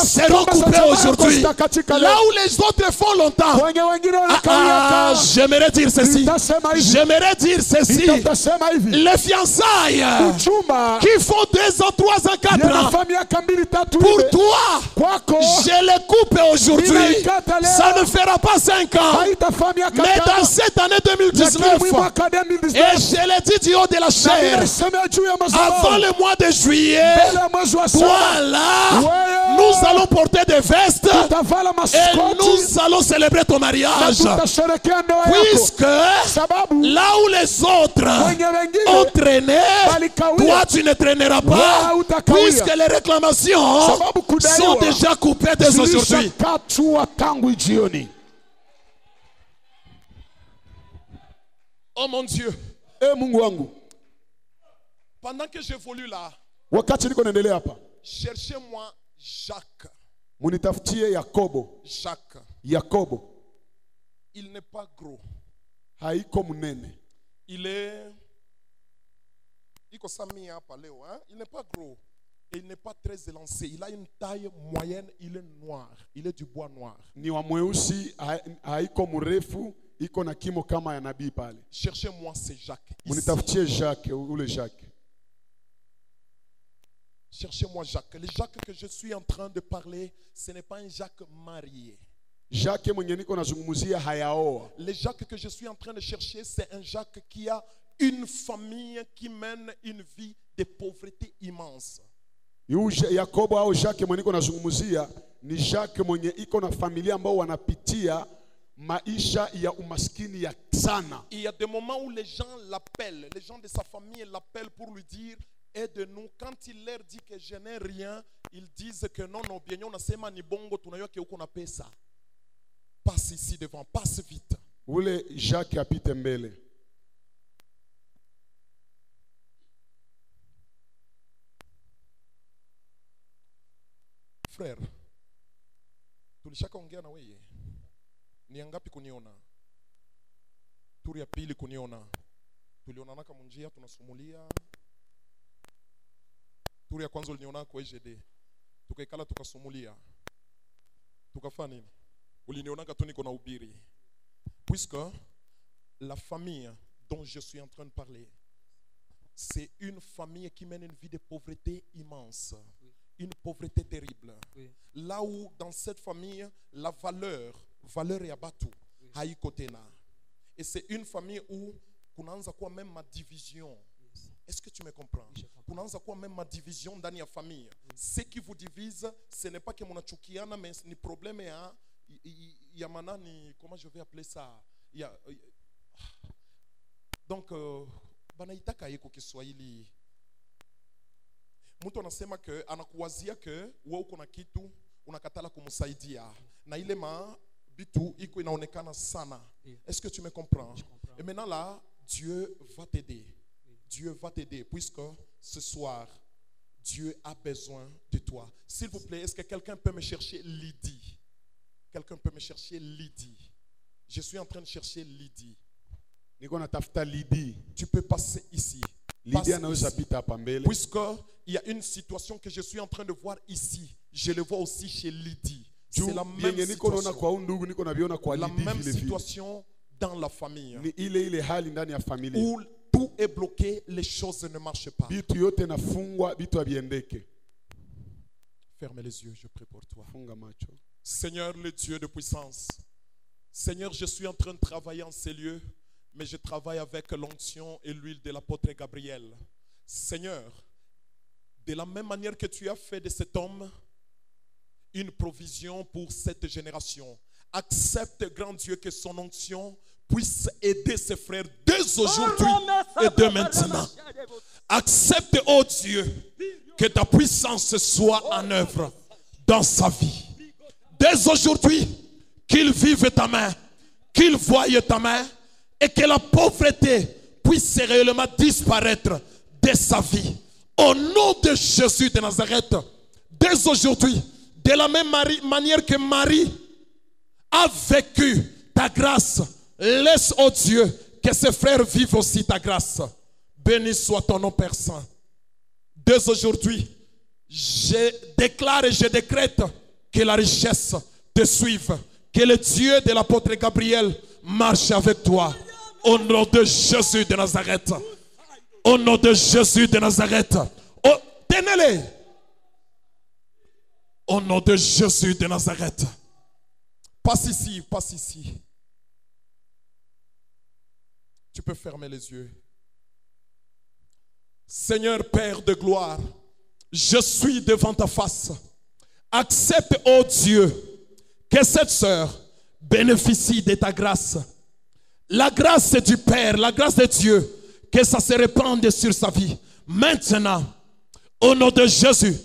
seront coupés aujourd'hui. Là où les autres font longtemps, kwenye wengine wanakawiaka, j'aimerais dire ceci. nitasema hivi, J'aimerais dire ceci. nitasema hivi, Les fiançailles chumba qui font 2 ans, 3 ans, 4 ans, yanafanya miaka 2, 3 pour nne, toi, kwako je les coupe aujourd'hui. Ça ne fera pas 5 ans. haitafanya miaka Mais 5, dans cette année 2019, lakini mwaka et 2019 je l'ai dit du haut de la chair, nimesema juu ya avant madhabahu, le mois de juillet, mbele ya mwezi wa saba voilà, wewe nous allons porter des vestes utavala et maskoti nous allons célébrer ton na mariage. tutasherekea ndoa yako, Puisque sababu là où les autres wenye ont wengine traîné, walikawia, toi tu ne traîneras pas, wewe hutakawia, puisque les réclamations sababu kudaiwa sont déjà coupées dès aujourd'hui. zilishakatwa tangu jioni. Oh mon Dieu, Mungu wangu, pendant que j'évolue là, wakati niko naendelea hapa, cherchez-moi Jacques. munitafutie Yakobo. Jacques, Yakobo il n'est pas gros, haiko mnene, il est Il n'est pas gros et il n'est pas très élancé. Il a une taille moyenne, il est noir. Il est du bois noir. Ni wa mweusi, haiko mrefu, iko na kimo kama ya nabii pale. Cherchez-moi, c'est Jacques. Ici. Munitafutie Jacques ou le Jacques. Cherchez-moi Jacques. Le Jacques que je suis en train de parler, ce n'est pas un Jacques marié. Jacques mwenye niko nazungumzia hayaoa. Le Jacques que je suis en train de chercher, c'est un Jacques qui a une famille qui mène une vie de pauvreté immense. Yakobo au Jacques mwenye niko nazungumzia ni Jacques mwenye iko na familia ambao wanapitia maisha ya umaskini ya sana. Il y a des moments où les gens l'appellent, les gens de sa famille l'appellent pour lui dire aide-nous. Quand il leur dit que je n'ai rien, ils disent que non, bien on a sema ni bongo tunayo ke uko na pesa. Passe ici devant, passe vite. Ule Jacques apite mbele. Frère, tulishaka ongea na wewe. Ni ngapi kuniona? Turi ya pili kuniona. Tulionana kama njia tunasumulia. Turi ya kwanza uliniona kwa EGD. Tukaikala tukasumulia. Tukafanya nini? Ulinionaka tu niko na ubiri. Puisque la famille dont je suis en train de parler, c'est une famille qui mène une vie de pauvreté immense. Oui. Une pauvreté terrible. Oui. Là où dans cette famille, la valeur est abattue. Oui. Et c'est une famille où kunaanza kuwa même ma division. Yes. Est-ce que tu me comprends? Kunaanza kuwa même ma division dans la famille. Oui. Ce qui vous divise, ce n'est pas que munachukiana, mais ni problème ya manani, comment je vais appeler ça? Donc banaitaka yeko Kiswahili. Mtu anasema ke anakuwazia ke wewe uko na kitu unakatala kumsaidia na ile bitu iko inaonekana sana. Est-ce que tu me comprends? Et maintenant là, Dieu va t'aider. Dieu va t'aider puisque ce soir Dieu a besoin de toi. S'il vous plaît, est-ce que quelqu'un peut me chercher Lydie? Quelqu'un peut me chercher Lydie? Je suis en train de chercher Lydie. Tu peux passer ici. Puisqu'il y a une situation que je suis en train de voir ici, je le vois aussi chez Lydie. C'est la même situation. La même situation dans la famille. Où tout est bloqué, les choses ne marchent pas. Ferme les yeux, je prie pour toi. Seigneur, le Dieu de puissance. Seigneur, je suis en train de travailler en ces lieux, mais je travaille avec l'onction et l'huile de l'apôtre Gabriel. Seigneur, de la même manière que tu as fait de cet homme une provision pour cette génération, accepte, grand Dieu, que son onction puisse aider ses frères dès aujourd'hui et dès maintenant. Accepte, oh Dieu, que ta puissance soit en œuvre dans sa vie. Dès aujourd'hui, qu'il vive ta main, qu'il voie ta main et que la pauvreté puisse réellement disparaître de sa vie. Au nom de Jésus de Nazareth, dès aujourd'hui, de la même manière que Marie a vécu ta grâce, laisse, oh Dieu, que ses frères vivent aussi ta grâce. Béni soit ton nom, Père Saint. Dès aujourd'hui, je déclare et je décrète que la richesse te suive, que le Dieu de l'apôtre Gabriel marche avec toi. Au nom de Jésus de Nazareth. Au nom de Jésus de Nazareth. Oh, tenez-les. Au nom de Jésus de Nazareth. Passe ici, passe ici. Tu peux fermer les yeux. Seigneur Père de gloire, je suis devant ta face. Accepte, ô Dieu, que cette sœur bénéficie de ta grâce. La grâce du Père, la grâce de Dieu, que ça se répande sur sa vie. Maintenant, au nom de Jésus,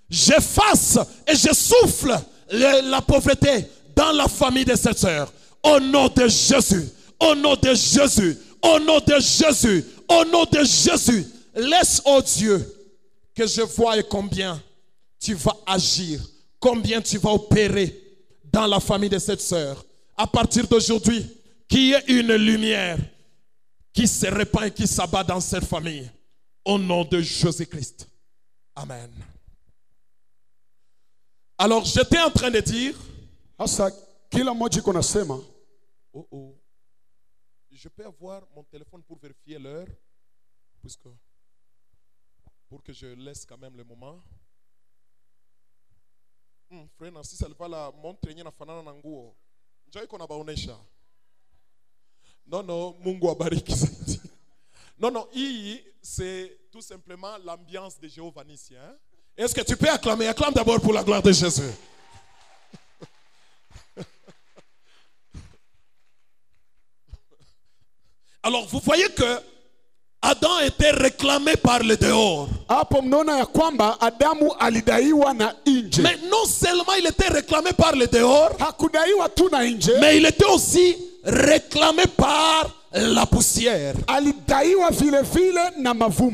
j'efface et je souffle la pauvreté dans la famille de cette sœur. Au nom de Jésus, au nom de Jésus, au nom de Jésus, au nom de Jésus, laisse, ô Dieu, que je voie combien tu vas agir, combien tu vas opérer dans la famille de cette sœur. À partir d'aujourd'hui, qu'il y ait une lumière qui se répand et qui s'abat dans cette famille. Au nom de Jésus-Christ. Amen. Alors j'étais en train de dire. Hasa kila mmoja iko nasema. Oh. Je peux avoir mon téléphone pour vérifier l'heure. Pour que je laisse quand même le moment. Frère Narcisse alikuwa la montre yenye nafanana na nguo. Njoo iko na baonesha. Non, Mungu abariki zaidi. Non, c'est tout simplement l'ambiance de Jéhovah Nissi. Hein? Est-ce que tu peux acclamer? Acclame d'abord pour la gloire de Jésus. Alors vous voyez que Adam était réclamé par le dehors. Mais non seulement il était réclamé par le dehors, mais il était aussi réclamé par la poussière.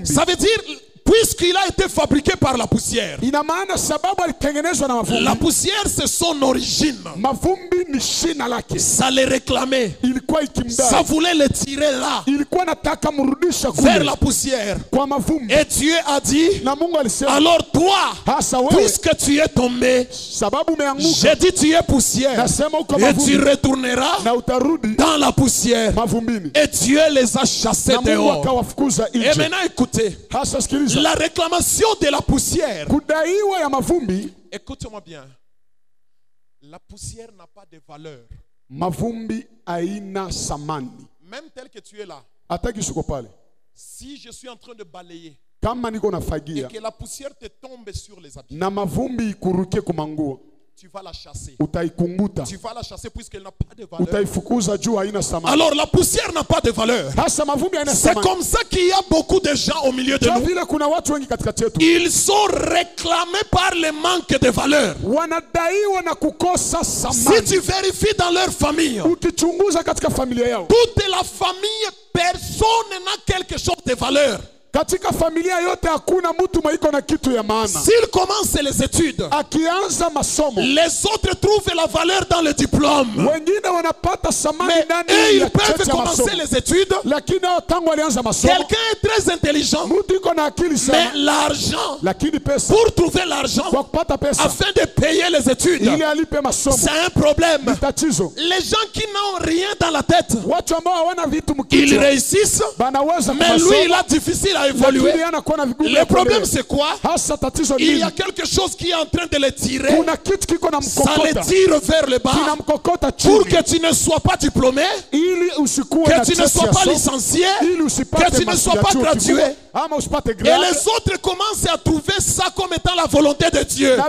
Ça veut dire, puisqu'il a été fabriqué par la poussière, la poussière c'est son origine. Ça les réclamait. Ça voulait les tirer là, vers la poussière. Et Dieu a dit, alors toi, puisque tu es tombé, j'ai dit tu es poussière, et tu retourneras dans la poussière. Et Dieu les a chassés dehors. Et maintenant écoutez, la réclamation de la poussière. Écoute-moi bien. La poussière n'a pas de valeur. Mavumbi aina samani. Même tel que tu es là. Si je suis en train de balayer et que la poussière te tombe sur les habits, tu vas la chasser. Tu vas la chasser puisqu'elle n'a pas de valeur. Alors la poussière n'a pas de valeur. C'est comme ça qu'il y a beaucoup de gens au milieu de nous. Ils sont réclamés par le manque de valeur. Si tu vérifies dans leur famille, toute la famille, personne n'a quelque chose de valeur. Katika familia yote hakuna mtu mwaiko na kitu ya maana. S'il commence les études, akianza masomo, les autres trouvent la valeur dans le diplôme. Wengine wanapata samani ndani ya ils peuvent commencer les études. Lakini tangu alianza masomo, quelqu'un est très intelligent, mtu iko na akili sana, mais l'argent, lakini pesa, pour trouver l'argent, kwa kupata pesa, afin de payer les études, ili alipe masomo, c'est un problème. Tatizo. Les gens qui n'ont rien dans la tête, watu ambao hawana vitu mkichwa, ils réussissent, mais lui il a difficile à évoluer. Le problème c'est quoi? Il y a quelque chose qui est en train de les tirer. Ça les tire vers le bas pour que tu ne sois pas diplômé, que tu ne sois pas licencié, que tu ne sois pas gradué. Et les autres commencent à trouver ça comme étant la volonté de Dieu. Oh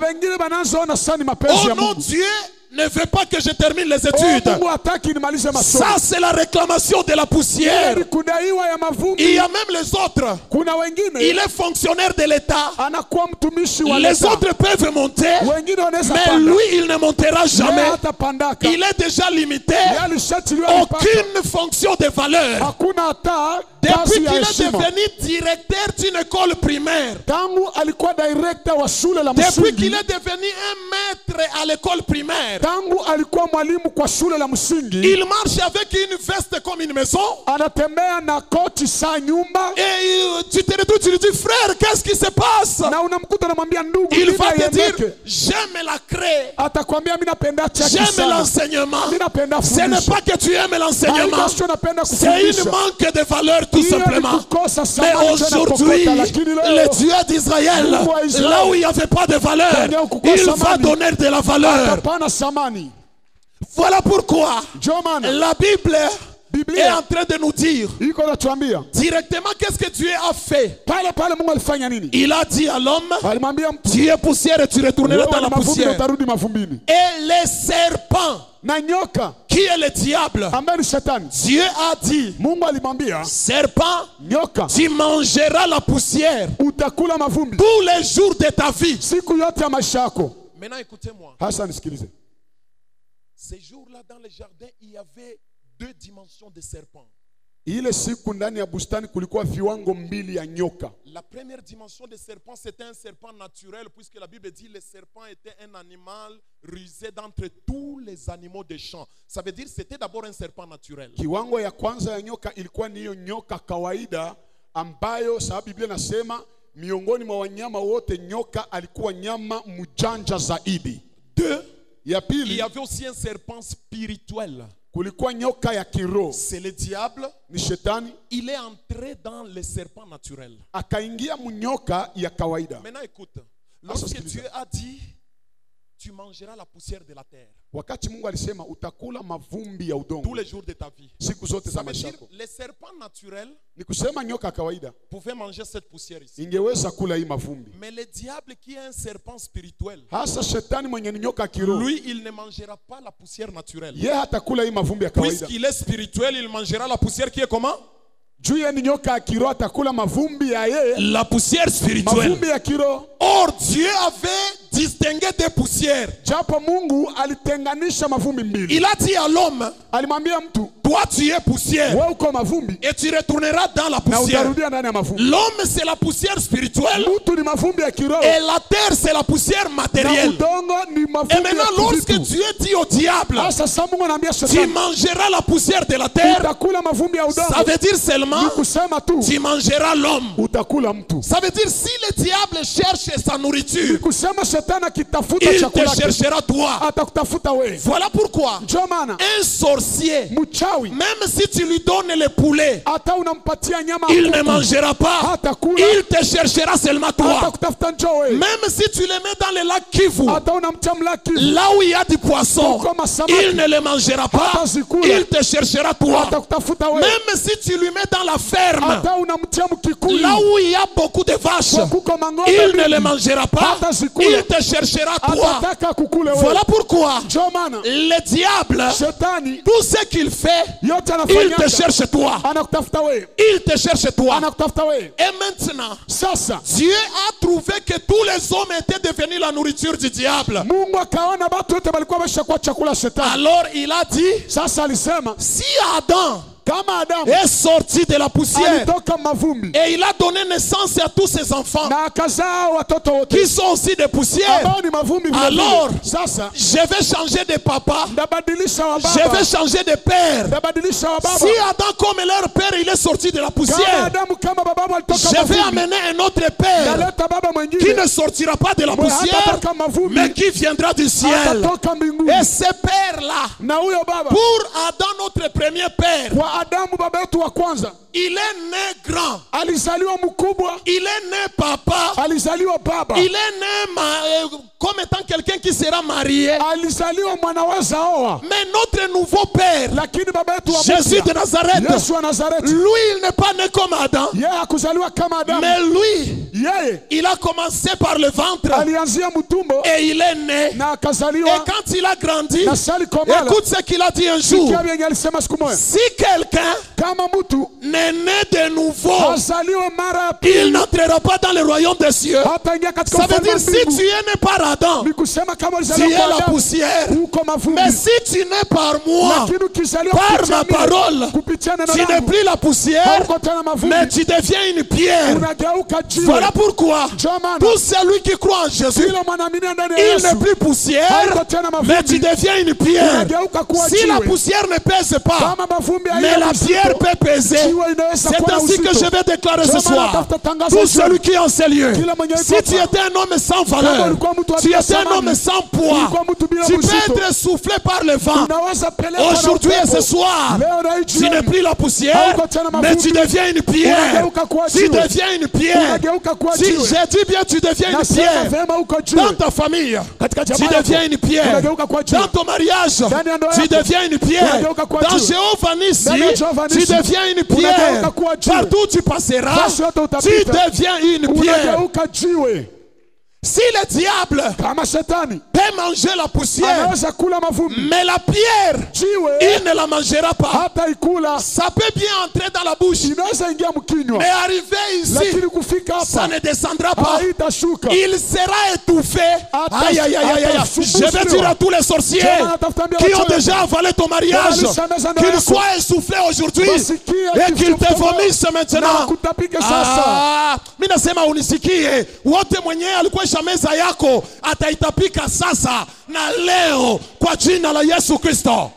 non, Dieu ne veut pas que je termine les études. Ça c'est la réclamation de la poussière. Il y a même les autres. Il est fonctionnaire de l'État. Les autres peuvent monter, mais lui il ne montera jamais. Il est déjà limité. Aucune fonction de valeur. Depuis qu'il est devenu directeur d'une école primaire, depuis qu'il est devenu un maître à l'école primaire, il marche avec une veste comme une maison. Et tu te retrouves, tu lui dis, frère, qu'est-ce qui se passe? Il va te dire, j'aime la craie, j'aime l'enseignement. Ce n'est pas que tu aimes l'enseignement, c'est une manque de valeur tout simplement. Mais aujourd'hui, le Dieu d'Israël, là où il n'y avait pas de valeur, il va donner de la valeur. Voilà pourquoi la Bible est en train de nous dire directement qu'est-ce que Dieu a fait. Il a dit à l'homme, tu es poussière et tu retourneras dans la poussière. Et les serpents, qui est le diable, Dieu a dit, serpent, tu mangeras la poussière tous les jours de ta vie. Maintenant écoutez-moi. Ces jours-là dans le jardin, il y avait 2 dimensions de serpents. La première dimension des serpents, c'était un serpent naturel, puisque la Bible dit que le serpent était un animal rusé d'entre tous les animaux des champs. Ça veut dire que c'était d'abord un serpent naturel. ambayo sababu Biblia nasema miongoni mwa wanyama wote nyoka alikuwa nyama mjanja zaidi. 2. Ya Il y pili avait aussi un serpent spirituel. kulikuwa nyoka ya kiroho. C'est le diable. Ni shetani Il est entré dans les serpents naturels. akaingia mnyoka ya kawaida. Maintenant écoute. Lorsque Dieu a dit, tu mangeras la poussière de la terre Wakati Mungu alisema utakula mavumbi ya udongo tous les jours de ta vie. siku zote Ça za veut maisha dire yako. les serpents naturels Ni kusema nyoka ya kawaida pouvaient manger cette poussière ici. ingeweza kula hii mavumbi. Mais le diable qui est un serpent spirituel, Hasa shetani mwenye ni nyoka ya kiroho, lui, il ne mangera pas la poussière naturelle. yeye hatakula hii mavumbi ya kawaida. Puisqu'il est spirituel, il mangera la poussière qui est comment? Juu yeye ni nyoka ya kiroho, atakula mavumbi ya yeye, La poussière spirituelle. mavumbi ya kiroho. Or, Dieu avait distingué des poussières. Japo Mungu alitenganisha mavumbi mbili. Il a dit à l'homme, Alimwambia mtu, toi tu es poussière wewe uko mavumbi et tu retourneras dans la na poussière. utarudia ndani ya mavumbi. L'homme c'est la poussière spirituelle Mtu ni mavumbi ya kiroho et la terre c'est la poussière na matérielle. udongo ni Et mavumbi ya maintenant lorsque kivitu. Dieu dit au diable, Sasa Mungu anaambia tu shetani, mangeras la poussière de la terre, utakula mavumbi ya udongo. ça veut dire seulement Ni kusema tu tu mangeras l'homme. utakula mtu. Ça veut dire si le diable cherche sa Ni nourriture, kusema shetani akitafuta il te chakula cherchera toi. atakutafuta wewe. Voilà pourquoi Ndio maana un sorcier, mchawi même si tu lui donnes le poulet, hata unampatia nyama il kuku, ne mangera pas. hatakula, Il te cherchera seulement toi. atakutafuta njoo wewe. Même si tu le mets dans le lac Kivu, Hata unamtia mlaki, là où il y a du poisson, Kama samaki, il ne le mangera pas. hatazikula. Il te cherchera toi. atakutafuta wewe. Même si tu lui mets dans la ferme, Hata unamtia mkikuyu, là où il y a beaucoup de vaches, kwa kuko mang'ombe il ne mingi, le mangera pas. hatazikula. Il te cherchera toi. atataka kukule wewe. Voilà pourquoi Ndio maana le diable, shetani tout ce qu'il fait, yote il anafanya te cherche toi. anakutafuta wewe, Il te cherche toi. anakutafuta wewe. Et maintenant, Sasa Dieu a trouvé que tous les hommes étaient devenus la nourriture du diable. Mungu akaona watu wote walikuwa wameshakuwa chakula shetani. Alors il a dit, Sasa alisema si Adam kama Adamu est sorti de la poussière alitoka mavumbi et il a donné naissance à tous ses enfants na akazaa watoto wote qui sont aussi des poussières, ambao ni mavumbi vile alors vile. Sasa je vais changer de papa, ndabadilisha wa je baba, vais changer de père. ndabadilisha wa baba. Si Adam comme leur père il est sorti de la Kama poussière, Adamu kama babamu alitoka je vais mavumbi, amener un autre père naleta baba qui mwingine ne sortira pas de la mwe poussière, hatatoka mavumbi, mais qui viendra du ciel. atatoka mbinguni. Et ce père-là, Na huyo baba pour Adam notre premier père, kwa Adamu baba yetu wa kwanza il est né grand, alizaliwa mkubwa, il est né papa, alizaliwa baba, il est né comme étant quelqu'un qui sera marié. alizaliwa mwanaweza oa. Mais notre nouveau père, Lakini baba yetu wa Jésus de mpya, Nazareth, Yesu wa Nazareti, lui il n'est pas né comme Adam, yeye hakuzaliwa kama Adamu. mais lui Yeye il a commencé par le ventre alianzia mtumbo et il est né. na Et akazaliwa quand il a grandi, na sali komala. écoute ce qu'il a dit un jour. Sikia vyenye alisema siku moja, Si quelqu'un kama mtu n'est né de nouveau, hazaliwe mara ya il pili n'entrera pas dans le royaume des cieux. hataingia katika Ça veut ufalme dire wa si mbingu. tu es né par Adam, Ni kusema kama tu es alizaliwa kwa la Adamu poussière. uko mavumbi, Mais si tu nais par moi, lakini ukizaliwa par kupitia ma mimi, parole, kupitia neno tu n'es langu, plus la poussière, hauko tena mais mavumbi, tu deviens une pierre. unageuka jiwe. Voilà pourquoi Ndio maana tout celui qui croit en Jésus, kila mwanaamini ndani ya il Yesu n'est plus poussière, hauko tena mais tu mavumbi, deviens une pierre. unageuka kuwa Si la jiwe. poussière ne pèse pas, Kama mavumbi mais haina la pierre uzito, peut peser. jiwe inaweza C'est kuwa na ainsi que uzito. je vais déclarer ce Ndio maana soir. tafuta tangazo Tout jioni. celui qui est en ces lieux, Kila mwenye si yuko tu hapa, étais un homme sans kama valeur, ulikuwa mtu wa tu bila étais un thamani, homme sans poids, ulikuwa mtu bila tu peux uzito, être soufflé par le vent. unaweza pelekwa na Aujourd'hui et upepo. ce soir, Leo na hii tu n'es jioni, plus la poussière, hauko tena mais mavumbi, tu deviens une pierre. unageuka kuwa Tu jiwe. deviens une pierre. Unageuka kuwa Si jiwe. j'ai dit bien, tu deviens une Nasema pierre. vema uko jiwe. Dans ta famille, Katika tu jamaa yako, deviens une pierre. unageuka kuwa jiwe. Dans ton mariage, Ndani ya ndoa tu yako, deviens une pierre. unageuka kuwa Dans jiwe. Jéhovah Nissi, Ndani ya Jéhovah tu Nissi, deviens une unageuka pierre. kuwa jiwe. Partout tu passeras, Basi yote tu utapita. deviens une pierre. Unageuka jiwe. Si le diable Kama shetani peut manger la poussière, anaweza kula mavumbi, mais la pierre, jiwe il ne la mangera pas. hata ikula, Ça peut bien entrer dans la bouche, inaweza ingia mkinywa, mais arriver ici, lakini kufika ça hapa ne descendra pas. haitashuka. Il sera étouffé. Attends, Aïe, aïe, aïe, aïe, aïe. attends, Je vais dire à tous les sorciers qui ont déjà avalé ton mariage qu'ils soient essoufflés aujourd'hui et qu'ils te vomissent maintenant. Kutapike sasa. Ah, mimi nasema unisikie, wote mwenyewe alikuwa shameza yako ataitapika sasa na leo kwa jina la Yesu Kristo.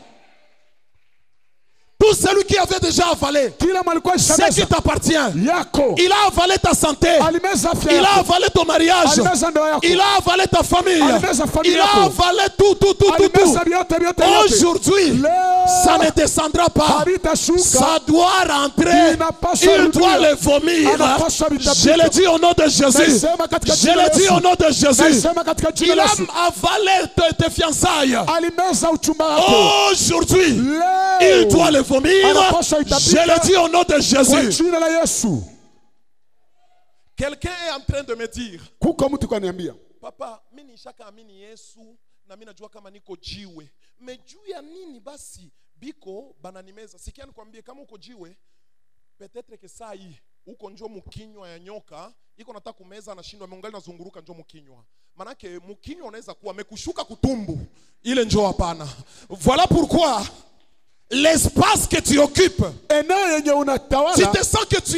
Tout celui qui avait déjà avalé kila malikuwa ce qui ishameza t'appartient, yako, il a avalé ta santé, alimeza afya il a yako, avalé ton mariage, alimeza ndoa yako, il a avalé ta famille, alimeza familia il a yako, avalé tout. alimeza vyote vyote. Aujourd'hui, Leo ça ne descendra pas. havitashuka, Ça doit rentrer. inapaswa Il doit rudia, le vomir. anapaswa Je vitapika. le dis au nom de Jésus. Naisema katika Je jina la le dis Yesu. au nom de Jésus. Naisema katika jina Il la a Yesu. avalé tes fiançailles. Alimeza uchumba wako. Aujourd'hui, Leo il doit le vomir. anapaswa itapika Je le dis au nom de kwa Jésus. jina la Yesu. Quelqu'un est en train de me dire, Kuko mtu kaniambia, papa, mimi nishakaamini Yesu na mimi najua kama niko jiwe. Juu ya nini basi biko bananimeza? Sikia nikwambie, kama uko jiwe, peut-être que saa hii uko njo mkinywa ya nyoka iko nataka kumeza, anashindwa, ameungali nazunguruka njo mkinywa. Manake mkinywa unaweza kuwa amekushuka kutumbu, ile njo hapana. Voilà pourquoi l'espace que tu occupes, eneo yenye unatawala, tu te sens que tu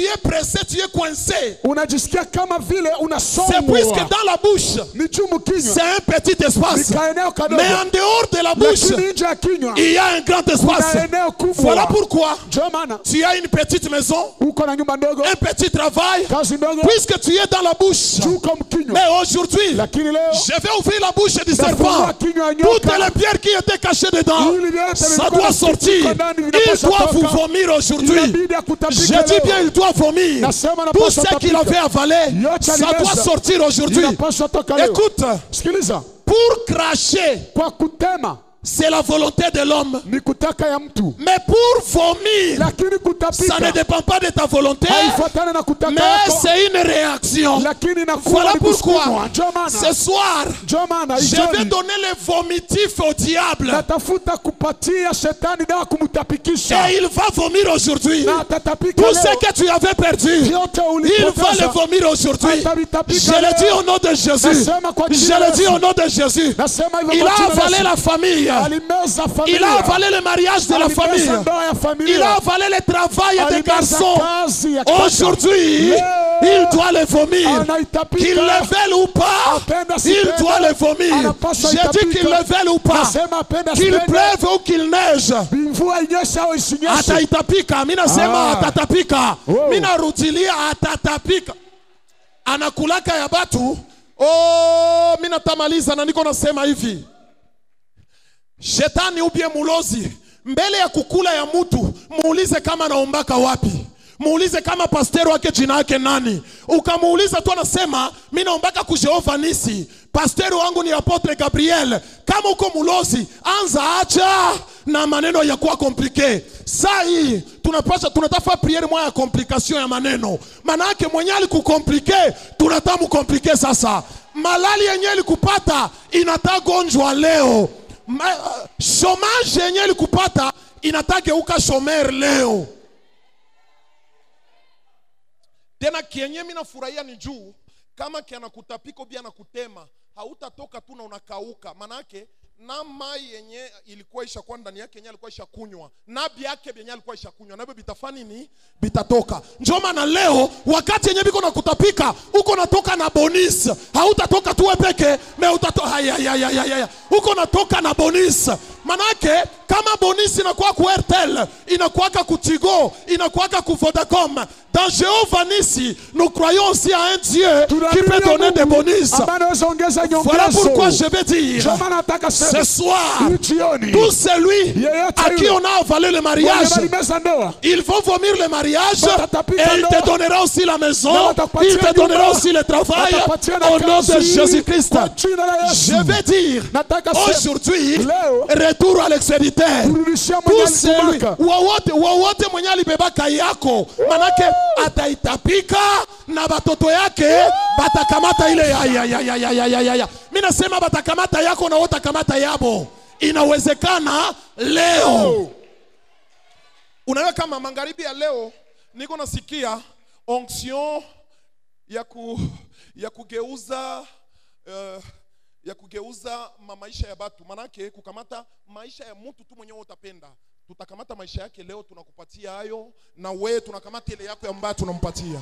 es pressé, tu es coincé. unajisikia kama vile C'est unasongwa. puisque dans la bouche, Ni chumu kinywa, c'est un petit espace. ni kaeneo kadogo, Mais en dehors de la bouche, lakini nje ya kinywa il y a un grand espace. kuna eneo kubwa. Voilà pourquoi Ndio maana tu as une petite maison, uko na nyumba ndogo, un petit travail, kazi ndogo, puisque tu es dans la bouche. chuko mkinywa. Mais aujourd'hui, Lakini leo je vais ouvrir la bouche du nafungua serpent. kinywa ya Toutes nyoka, les pierres qui étaient cachées dedans, ili vyote ça vilikuwa doit na sortir. kitu ndani, Il vinapaswa doit vous toka. vomir aujourd'hui. Inabidi akutapike Je dis leo. bien, il doit vomir. Nasema Tout napaswa ce qu'il tapika. avait avalé, Yote ça alimeza. doit sortir aujourd'hui. Inapaswa toka leo. Écoute, Sikiliza, pour cracher, kwa kutema c'est la volonté de l'homme. ni kutaka ya mtu, Mais pour vomir, lakini ça ne kutapika dépend pas de ta volonté, haifuatani na kutaka mais yako, c'est une réaction. lakini inakuwa Voilà ni pourquoi kusukumwa. Ndio maana ce soir, ndio maana je vais jioni donner le vomitif au diable. natafuta kupatia shetani dawa kumtapikisha, Et il va vomir aujourd'hui. na atatapika Tout leo. ce que tu avais perdu, Vyote il va le ulipoteza vomir aujourd'hui. atavitapika Je le dis leo. au nom de Jésus. Nasema kwa Je jina la le dis Yesu. au nom de Jésus. Nasema hivyo Il kwa a jina la avalé Yesu. la famille. Alimeza familia. Il a avalé le mariage de la Alimeza famille. ndoa ya familia. Il a avalé le travail des Alimeza garçons. kazi ya kaka. Aujourd'hui, il doit le vomir. Anaitapika. Qu'il le veuille ou pas, Apenda il sipenda. doit le vomir. Anapaswa J'ai dit itapika. qu'il le veuille ou pas, Nasema apenda qu'il sipenda. pleuve ou qu'il neige. Mvua inyeshe au isinyeshe. Ataitapika. Mina sema atatapika. Wow. Mina rutilia atatapika. Anakulaka ya batu. Oh, mina tamaliza na niko nasema hivi. Shetani ubie mulozi mbele ya kukula ya mtu, muulize kama anaombaka wapi. Muulize kama pasteur wake jina yake nani. Ukamuuliza tu anasema mimi naombaka ku Jehova Nisi. Pasteur wangu ni Apotre Gabriel. Kama uko mulozi, anza acha na maneno ya kuwa komplike. Saa hii tunatafa priere moja ya complication ya maneno. Manake mwenye alikukomplike, tunatamu komplike sasa. Malali yenye alikupata inataka gonjwa leo. Chômage yenye alikupata inataka geuka shomer leo. Tena kienye mina furahia ni juu kama kiana kutapiko bia na kutema, hautatoka tu na unakauka. Manake na mai yenye ilikuwa ishakuwa ndani yake yenye alikuwa ishakunywa, na biake yenye alikuwa ishakunywa, nabyo bitafani ni bitatoka. Njoo maana leo wakati yenye biko na kutapika, uko natoka na bonus. Hautatoka tu peke, me utatoka haya. Uko natoka na bonus. Manake kama bonus inakuwa ku Airtel, inakuwa ku Tigo, inakuwa ku Vodacom, dans Jéhovah Nissi, nous croyons aussi à un Dieu qui peut donner des bonus. Voilà pourquoi je vais dire ce soir, tout celui à qui on a avalé le mariage, ils vont vomir le mariage et il te donnera aussi la maison, il te donnera aussi le travail au nom de Jésus-Christ. Je vais dire aujourd'hui, retour à l'extérieur. Tout celui wowote mwenye alibebaka yako, manake ataitapika na batoto yake batakamata ile ya. Mimi nasema batakamata yako na watakamata yabo. Inawezekana leo. Unaona kama magharibi ya leo niko nasikia onction ya kugeuza maisha ya batu. Manake kukamata maisha ya mtu tu mwenyewe utapenda. Tutakamata maisha yake leo, tunakupatia hayo, na wewe tunakamata ile yako ambayo tunampatia.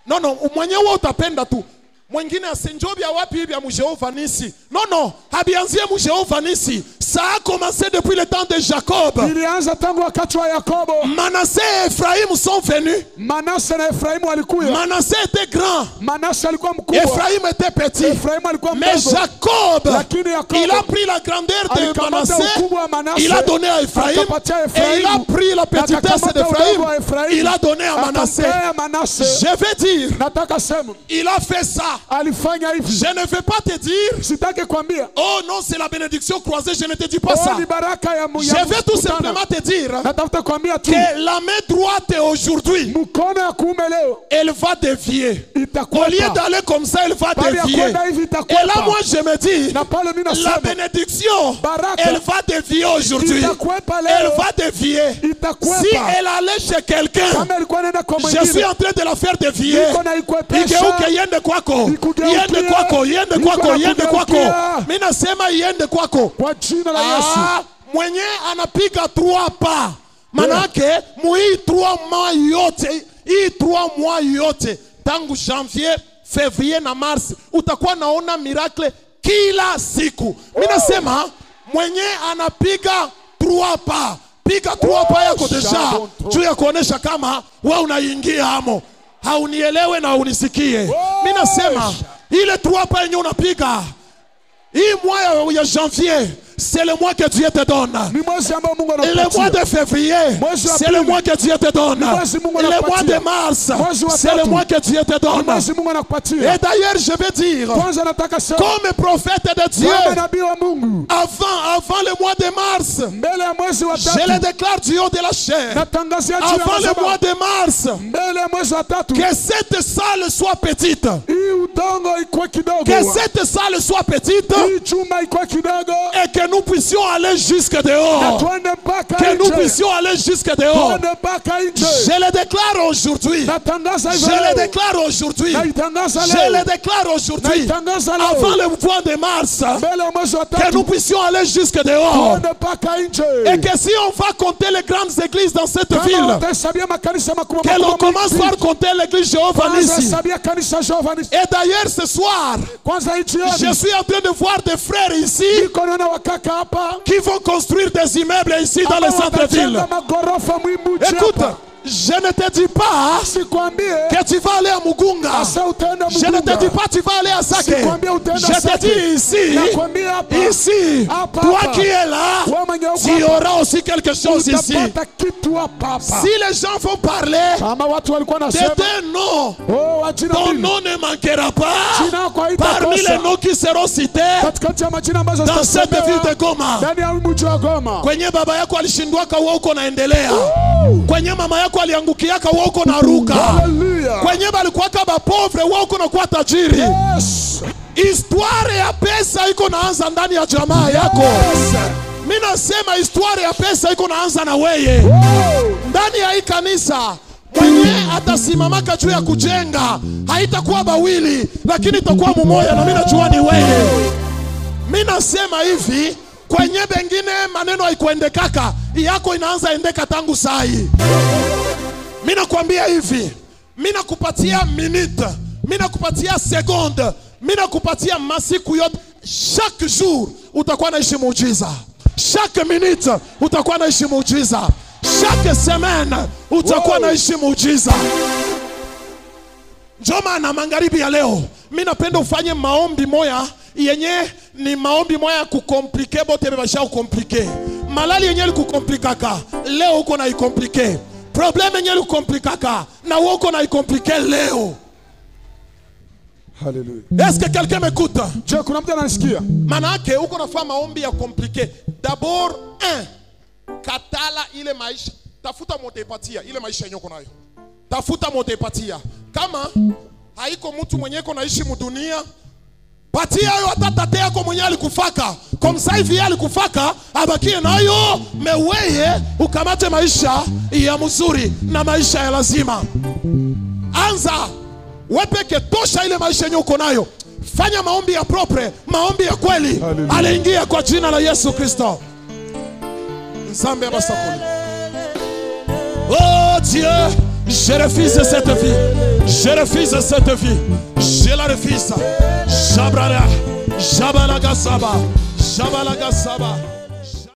No, mwenyewe utapenda tu. Mwingine asenjobia wapi hivi ya Jehova Nisi. No, habianzie Jehova Nisi. Ça a commencé depuis le temps de Jacob. ilianza tangu wakati wa Yakobo. Manassé et Ephraim sont venus. Manase na Efraimu walikuja. Manassé était grand. Manase alikuwa mkubwa. Ephraim était petit. Efraimu alikuwa Mais mdogo. Jacob, Lakini Yakobo, il a pris la grandeur de alikamata Manassé, ukubwa wa Manase, il a donné à Ephraim, akapatia et il a Efraimu, pris la petitesse akakamata udogo d'Ephraim, wa Efraimu, il a donné à Manassé. akampea Manase. Je vais dire, Nataka sema, il a fait ça. alifanya hivi. Je ne vais pas te dire, Sitaki kwambia. oh non, c'est la bénédiction croisée, je ne te dis pas ça. Oh, ni baraka ya Je vais tout simplement te dire Natafuta kwambia tu. que la main droite aujourd'hui, Mkono ya kuume leo elle va dévier. Au lieu itakwepa. d'aller comme ça, elle va Bali ya dévier. kwenda hivi Et là, itakwepa. moi, je me dis, Na pale mimi la nasema bénédiction, baraka elle va dévier aujourd'hui. itakwepa Elle leo. va dévier. Itakwepa. Si elle allait chez quelqu'un, Kama ilikuwa inaenda kwa je suis mwingine. en train de la faire dévier. Iko na ikwepesha. Igeuke iende kwako. Ikugeukia. Iende kwako, iende Iko kwako, na iende kwako. kugeukia. Mimi nasema iende kwako. Kwa jina la Yesu. Mwenye anapiga 3 pas. Manake hii 3 mois yote, hii 3 mois yote tangu janvier, février na mars utakuwa naona miracle kila siku. Mimi nasema mwenye anapiga 3 pas, piga 3 pas yako deja juu ya kuonesha kama wewe unaingia hamo. Haunielewe na unisikie. Mimi nasema ile 3 pas yenye unapiga hii mois ya janvier, c'est le mois que Dieu te donne. Ni mwezi ambao Mungu Et anakupatia. le mois de février, Mwezi wa c'est le pili. mois que Dieu te donne. Ni mwezi Mungu Et le mois anakupatia. de mars, Mwezi wa c'est le tatu. mois que Dieu te Ni donne. mwezi Mungu anakupatia. Et d'ailleurs, je vais dire, Kwanza nataka sema comme prophète de Dieu, kama nabii wa Mungu avant le mois de mars, mbele ya mwezi wa je le tatu déclare du haut de la chair, natangazia juu ya avant le mois madhabahu. de mars, Mbele ya mwezi wa tatu que cette salle soit petite. hii udongo ikuwe kidogo. Que cette salle soit petite Hii chuma ikuwe kidogo. et que nous puissions aller jusque Na dehors. tuende mpaka Que nous nje. puissions aller jusque dehors. Tuende mpaka nje. Je le déclare aujourd'hui. Natangaza Je hivyo le leo. déclare aujourd'hui. Naitangaza Je leo. le déclare aujourd'hui. Naitangaza Avant leo. le mois de mars, Mbele ya mwezi wa que nous tatu puissions aller jusque dehors. tuende mpaka nje. Et que si on va compter les grandes églises dans cette Kama ville, utahesabia makanisa makubwa que l'on makubwa commence mengi, par compter l'église Jéhovah kwanza Nissi. hesabia kanisa Jehova Nissi. Et d'ailleurs, ce soir, Kwanza hii je jioni suis en train de voir des frères ici niko naona wakaka hapa qui vont construire des immeubles ici dans le ambao centre-ville. watajenga magorofa Mwimuchi Écoute, hapa. je ne te dis pas Sikwambie que tu vas aller à Mugunga. asa utaenda Je ne te dis Mugunga. pas tu vas aller à Sake. Sikwambie utaenda Je te Sake. dis ici, Nakwambia hapa. ici, Hapa, toi hapa. qui es là, Wewe mwenye uko tu hapa. auras aussi quelque chose ici. Utapata kitu hapa hapa. Si les gens vont parler Kama watu walikuwa de nasema tes noms, oh wajina ton mbili nom ne manquera pas. jina yako Parmi les haitakosa noms qui seront cités katikati ya majina ambazo dans cette ville de zitasemewa Goma. ndani ya mji wa Goma. Kwenye baba yako alishindwaka wewe uko naendelea. Kwenye mama yako aliangukiaka wewe uko naruka. Hallelujah. Kwenye balikuwaka bapovre wewe uko nakuwa tajiri. Yes. Histoire ya pesa iko naanza ndani ya jamaa yako. Yes. Mimi nasema histoire ya pesa iko naanza na weye. Oh. Ndani ya hii kanisa mwenye atasimamaka juu ya kujenga haitakuwa bawili, lakini itakuwa mmoja, na mimi najua ni wewe. Mimi nasema hivi, kwenye bengine maneno haikuendekaka, yako inaanza endeka tangu saa hii. Mimi nakwambia hivi, mimi nakupatia minute, mimi nakupatia seconde, mimi nakupatia masiku yote. Chaque jour utakuwa naishi muujiza. Chaque minute utakuwa naishi muujiza. Chaque semaine utakuwa naishi muujiza. Ndio maana magharibi ya leo mimi napenda ufanye maombi moya yenye ni maombi moya ya kukomplike bote bebasha ukomplike. Malali yenye likukomplikaka leo uko na ikomplike. Problème yenye likukomplikaka na wewe uko na ikomplike leo. Hallelujah. Est-ce que quelqu'un m'écoute? Je, kuna mtu ananisikia? Manake uko nafanya maombi ya komplike. D'abord, katala ile maisha. Tafuta motepatia ile maisha yenye uko nayo. Tafuta motepatia. Kama haiko mtu mwenye uko naishi mudunia, patia hayo hata tate yako mwenye alikufaka. Comme ça hivi alikufaka, abakie nayo, meweye ukamate maisha ya mzuri na maisha ya lazima. Anza wepeke tosha ile maisha yenye uko nayo. Fanya maombi ya propre, maombi ya kweli. Hallelujah. Aliingia kwa jina la Yesu Kristo. Nzambe abasakuli. Oh Dieu, je refuse cette vie. Je refuse cette vie. Je la refuse. Jabrara, Jabalaga Saba, Jabalaga Saba.